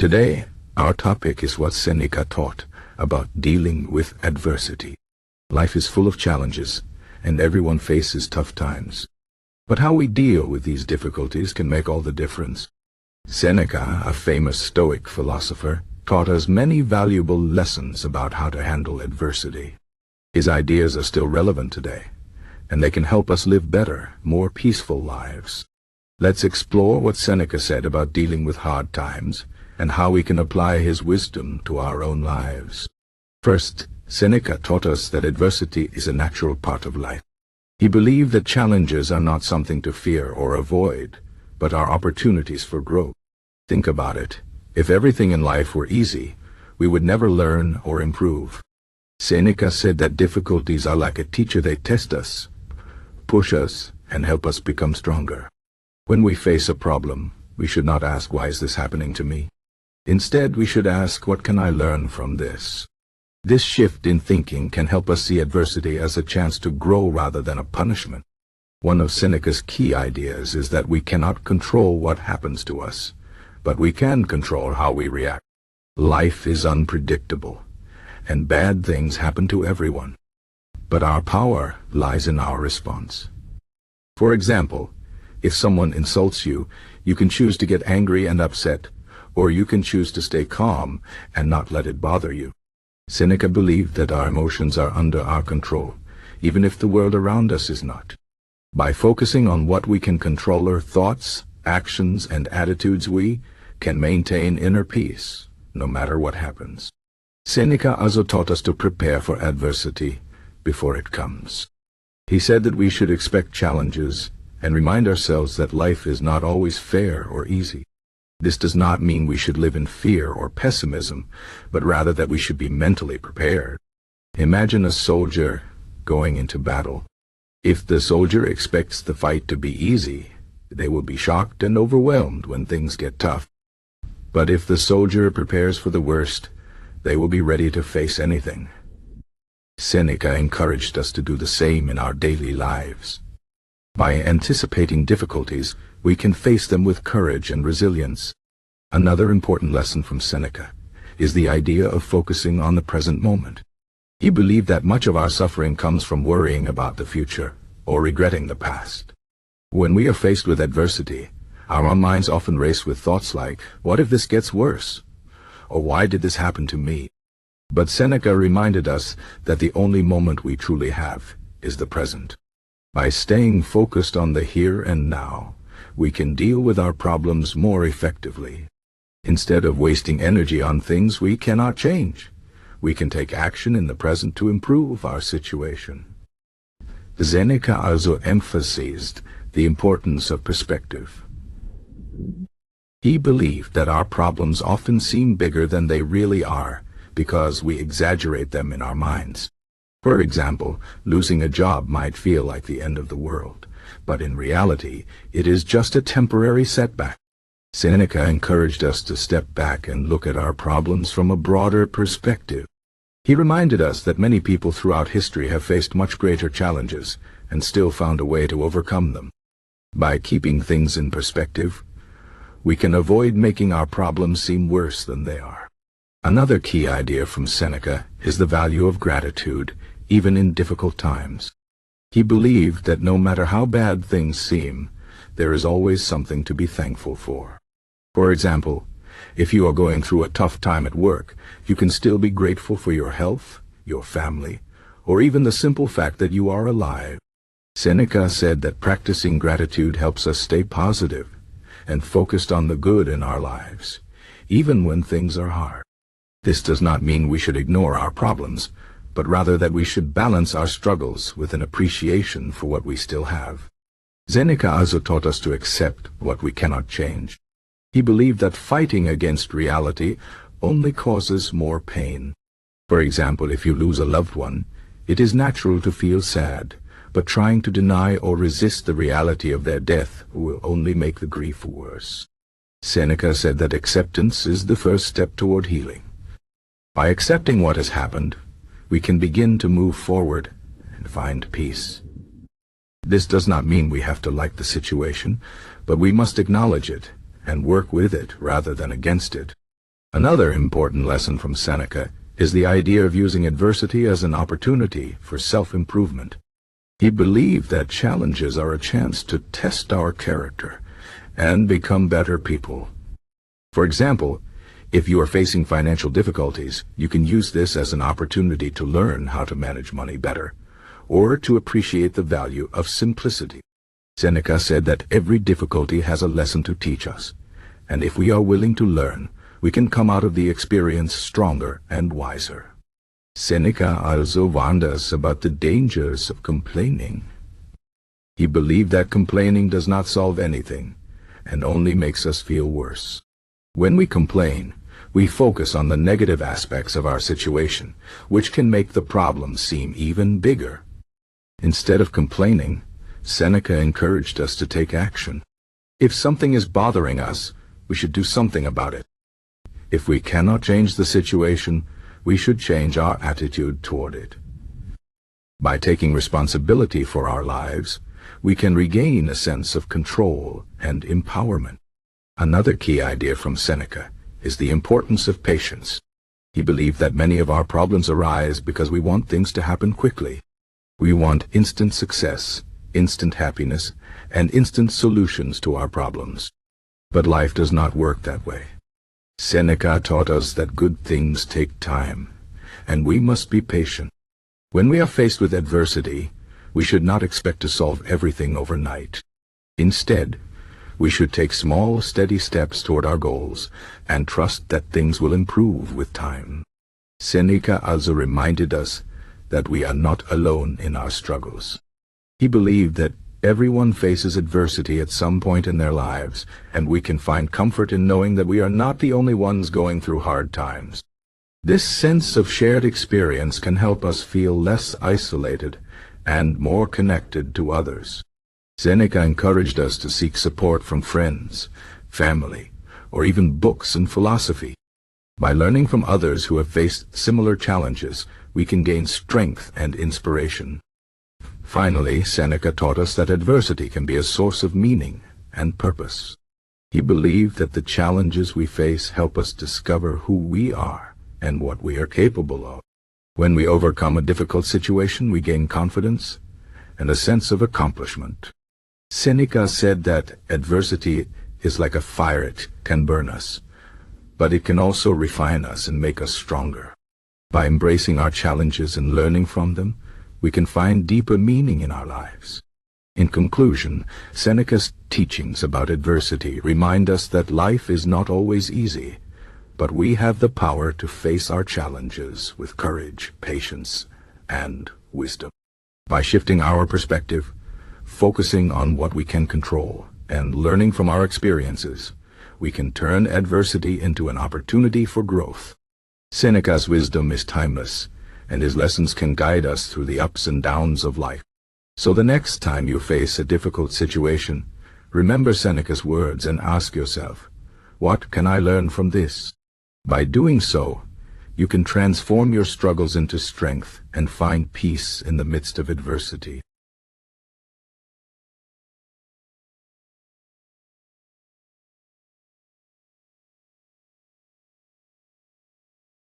Today, our topic is what Seneca taught about dealing with adversity. Life is full of challenges, and everyone faces tough times. But how we deal with these difficulties can make all the difference. Seneca, a famous Stoic philosopher, taught us many valuable lessons about how to handle adversity. His ideas are still relevant today, and they can help us live better, more peaceful lives. Let's explore what Seneca said about dealing with hard times and how we can apply his wisdom to our own lives. First, Seneca taught us that adversity is a natural part of life. He believed that challenges are not something to fear or avoid, but are opportunities for growth. Think about it. If everything in life were easy, we would never learn or improve. Seneca said that difficulties are like a teacher. They test us, push us, and help us become stronger. When we face a problem, we should not ask, "Why is this happening to me?" Instead, we should ask, "What can I learn from this?" This shift in thinking can help us see adversity as a chance to grow rather than a punishment. One of Seneca's key ideas is that we cannot control what happens to us, but we can control how we react. Life is unpredictable, and bad things happen to everyone. But our power lies in our response. For example, if someone insults you, you can choose to get angry and upset, or you can choose to stay calm and not let it bother you. Seneca believed that our emotions are under our control, even if the world around us is not. By focusing on what we can control, our thoughts, actions, and attitudes, we can maintain inner peace, no matter what happens. Seneca also taught us to prepare for adversity before it comes. He said that we should expect challenges and remind ourselves that life is not always fair or easy. This does not mean we should live in fear or pessimism, but rather that we should be mentally prepared. Imagine a soldier going into battle. If the soldier expects the fight to be easy, they will be shocked and overwhelmed when things get tough. But if the soldier prepares for the worst, they will be ready to face anything. Seneca encouraged us to do the same in our daily lives. By anticipating difficulties, we can face them with courage and resilience. Another important lesson from Seneca is the idea of focusing on the present moment. He believed that much of our suffering comes from worrying about the future or regretting the past. When we are faced with adversity, our minds often race with thoughts like, "What if this gets worse?" or "Why did this happen to me?" But Seneca reminded us that the only moment we truly have is the present. By staying focused on the here and now, we can deal with our problems more effectively. Instead of wasting energy on things we cannot change, we can take action in the present to improve our situation. Seneca also emphasized the importance of perspective. He believed that our problems often seem bigger than they really are because we exaggerate them in our minds. For example, losing a job might feel like the end of the world, but in reality, it is just a temporary setback. Seneca encouraged us to step back and look at our problems from a broader perspective. He reminded us that many people throughout history have faced much greater challenges and still found a way to overcome them. By keeping things in perspective, we can avoid making our problems seem worse than they are. Another key idea from Seneca is the value of gratitude, even in difficult times. He believed that no matter how bad things seem, there is always something to be thankful for. For example, if you are going through a tough time at work, you can still be grateful for your health, your family, or even the simple fact that you are alive. Seneca said that practicing gratitude helps us stay positive and focused on the good in our lives, even when things are hard. This does not mean we should ignore our problems, but rather that we should balance our struggles with an appreciation for what we still have. Seneca also taught us to accept what we cannot change. He believed that fighting against reality only causes more pain. For example, if you lose a loved one, it is natural to feel sad, but trying to deny or resist the reality of their death will only make the grief worse. Seneca said that acceptance is the first step toward healing. By accepting what has happened, we can begin to move forward and find peace. This does not mean we have to like the situation, but we must acknowledge it and work with it rather than against it. Another important lesson from Seneca is the idea of using adversity as an opportunity for self-improvement. He believed that challenges are a chance to test our character and become better people. For example, if you are facing financial difficulties, you can use this as an opportunity to learn how to manage money better, or to appreciate the value of simplicity. Seneca said that every difficulty has a lesson to teach us, and if we are willing to learn, we can come out of the experience stronger and wiser. Seneca also warned us about the dangers of complaining. He believed that complaining does not solve anything, and only makes us feel worse. When we complain, we focus on the negative aspects of our situation, which can make the problem seem even bigger. Instead of complaining, Seneca encouraged us to take action. If something is bothering us, we should do something about it. If we cannot change the situation, we should change our attitude toward it. By taking responsibility for our lives, we can regain a sense of control and empowerment. Another key idea from Seneca is the importance of patience. He believed that many of our problems arise because we want things to happen quickly. We want instant success, instant happiness, and instant solutions to our problems. But life does not work that way. Seneca taught us that good things take time, and we must be patient. When we are faced with adversity, we should not expect to solve everything overnight. Instead, we should take small, steady steps toward our goals and trust that things will improve with time. Seneca also reminded us that we are not alone in our struggles. He believed that everyone faces adversity at some point in their lives, and we can find comfort in knowing that we are not the only ones going through hard times. This sense of shared experience can help us feel less isolated and more connected to others. Seneca encouraged us to seek support from friends, family, or even books and philosophy. By learning from others who have faced similar challenges, we can gain strength and inspiration. Finally, Seneca taught us that adversity can be a source of meaning and purpose. He believed that the challenges we face help us discover who we are and what we are capable of. When we overcome a difficult situation, we gain confidence and a sense of accomplishment. Seneca said that adversity is like a fire. It can burn us, but it can also refine us and make us stronger. By embracing our challenges and learning from them, we can find deeper meaning in our lives. In conclusion, Seneca's teachings about adversity remind us that life is not always easy, but we have the power to face our challenges with courage, patience, and wisdom. By shifting our perspective, focusing on what we can control, and learning from our experiences, we can turn adversity into an opportunity for growth. Seneca's wisdom is timeless, and his lessons can guide us through the ups and downs of life. So the next time you face a difficult situation, remember Seneca's words and ask yourself, what can I learn from this? By doing so, you can transform your struggles into strength and find peace in the midst of adversity.